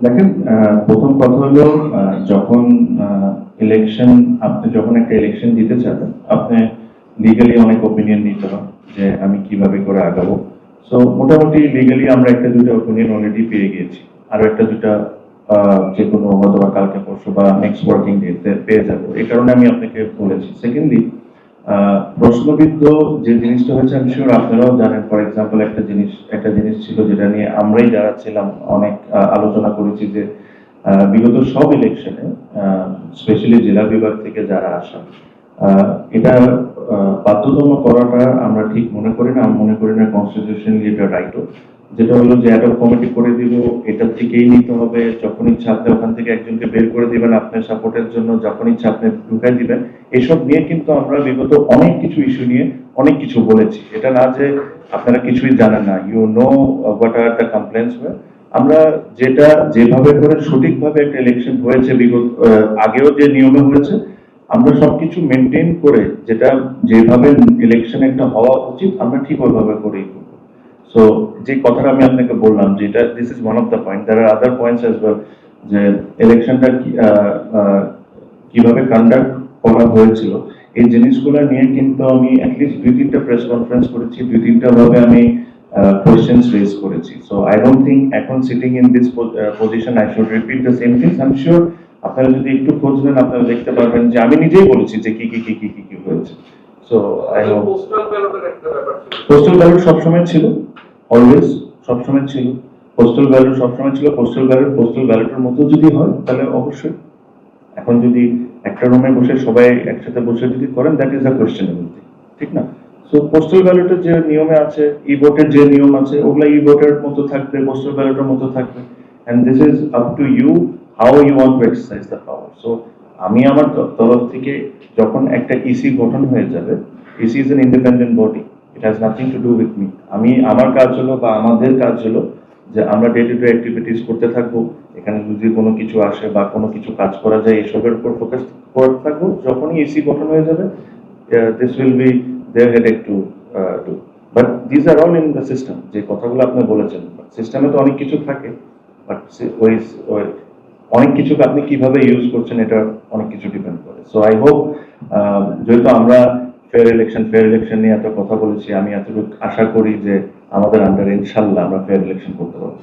দেখেন, প্রথম কথা হলো, যখন ইলেকশন, আপনি যখন একটা ইলেকশন দিতে চাবেন, আপনি লিগালি অনেক ওপিনিয়ন নিতে হয় যে আমি কিভাবে করে আগাবো। সো মোটামুটি লিগালি আমরা একটা দুটো ওপিনিয়ন অলরেডি পেয়ে গিয়েছি, আরো একটা দুটা যে কোনো হয়তো বা কালকে পরশু বা নেক্সট ওয়ার্কিং ডেতে পেয়ে যাবো। এই কারণে আমি আপনাকে বলেছি। সেকেন্ডলি, প্রশ্নবিদ্ধ যে জিনিসটা হচ্ছে, আমি শিওর আপনারাও জানেন। ফর এক্সাম্পল, একটা জিনিস ছিল যেটা নিয়ে আমরাই যারা ছিলাম অনেক আলোচনা করেছি, যে বিগত সব ইলেকশনে স্পেশালি জেলা বিভাগ থেকে যারা আসা, এটা বাধ্যতামূলক করাটা আমরা ঠিক মনে করি না। আমি মনে করি না কনস্টিটিউশনালি এটা রাইটও। যেটা হলো যে একটা কমিটি করে দিব, এটা থেকেই নিতে হবে, যখন ইচ্ছা আপনি ওখান থেকে একজনকে বের করে দিবেন আপনার সাপোর্টের জন্য, যখন ইচ্ছা আপনি ঢুকাই দিবেন। এসব নিয়ে কিন্তু আমরা বিগত অনেক কিছু ইস্যু নিয়ে অনেক কিছু বলেছি। এটা না যে আপনারা কিছুই জানেন না, you know what are the complaints. আমরা যেটা যেভাবে করে সঠিকভাবে একটা ইলেকশন হয়েছে, বিগত আগেও যে নিয়মে হয়েছে, আমরা সবকিছু মেনটেন করে, যেটা যেভাবে ইলেকশন একটা হওয়া উচিত আমরা ঠিক ওইভাবে করেই করবো। সো যে কথাটা আমি আপনাকে বললাম, যেটা this is one of the point, there are other points as well, যে ইলেকশনটা কিভাবে কন্ডাক্ট করা হয়েছিল, এই জিনিসগুলো নিয়ে কিন্তু আমি অ্যাটলিস্ট 2-3টা প্রেস কনফারেন্স করেছি, 2-3টা ভাবে আমি কোয়েশ্চেন্স রেজ করেছি। সো আই ডোন্ট থিঙ্ক এখন sitting in this position I should repeat the same things. I am sure আপনারা যদি একটু খোঁজ নেন আপনারা দেখতে পারবেন যে আমি নিজেই বলেছি যে কি কি কি কি কি কি হয়েছে। So I hope. Postal ballot সবসময় ছিল, অলওয়েজ সবসময় ছিল। পোস্টাল ব্যালট সবসময় ছিল। পোস্টাল ব্যালটের মতো যদি হয় তাহলে অবশ্যই। এখন যদি একটা রুমে বসে সবাই একসাথে বসে যদি করেন, that is a questionable thing, ঠিক না? সো পোস্টাল ব্যালটের যে নিয়মে আছে, ই ভোটের যে নিয়ম আছে, ওগুলা ই ভোটের মতো থাকবে, পোস্টাল ব্যালটের মতো থাকবে। And this is up to you how you want to exercise the power. So আমি আমার তরফ থেকে, যখন একটা ইসি গঠন হয়ে যাবে, EC is an independent body, it has nothing to do with me. আমার কাজ হলো, বা আমাদের কাজ হলো, যে আমরা ডে টু ডে অ্যাক্টিভিটিস করতে থাকবো। এখানে যদি কোনো কিছু আসে বা কোনো কিছু কাজ করা যায়, এসবের উপর ফোকাস করতে থাকবো। যখনই এসি গঠন হয়ে যাবে, this will be their headache to do. But these are all in the system. যে কথাগুলো আপনি বলেছেন, সিস্টেমে তো অনেক কিছু থাকে, বাট অনেক কিছুকে আপনি কিভাবে ইউজ করছেন, এটা অনেক কিছু ডিপেন্ড করে। সো আই হোপ, যেহেতু আমরা ফেয়ার ইলেকশন নিয়ে এত কথা বলেছি, আমি এতটুকু আশা করি যে আমাদের আন্ডারে ইনশাল্লাহ আমরা ফেয়ার ইলেকশন করতে পারবো।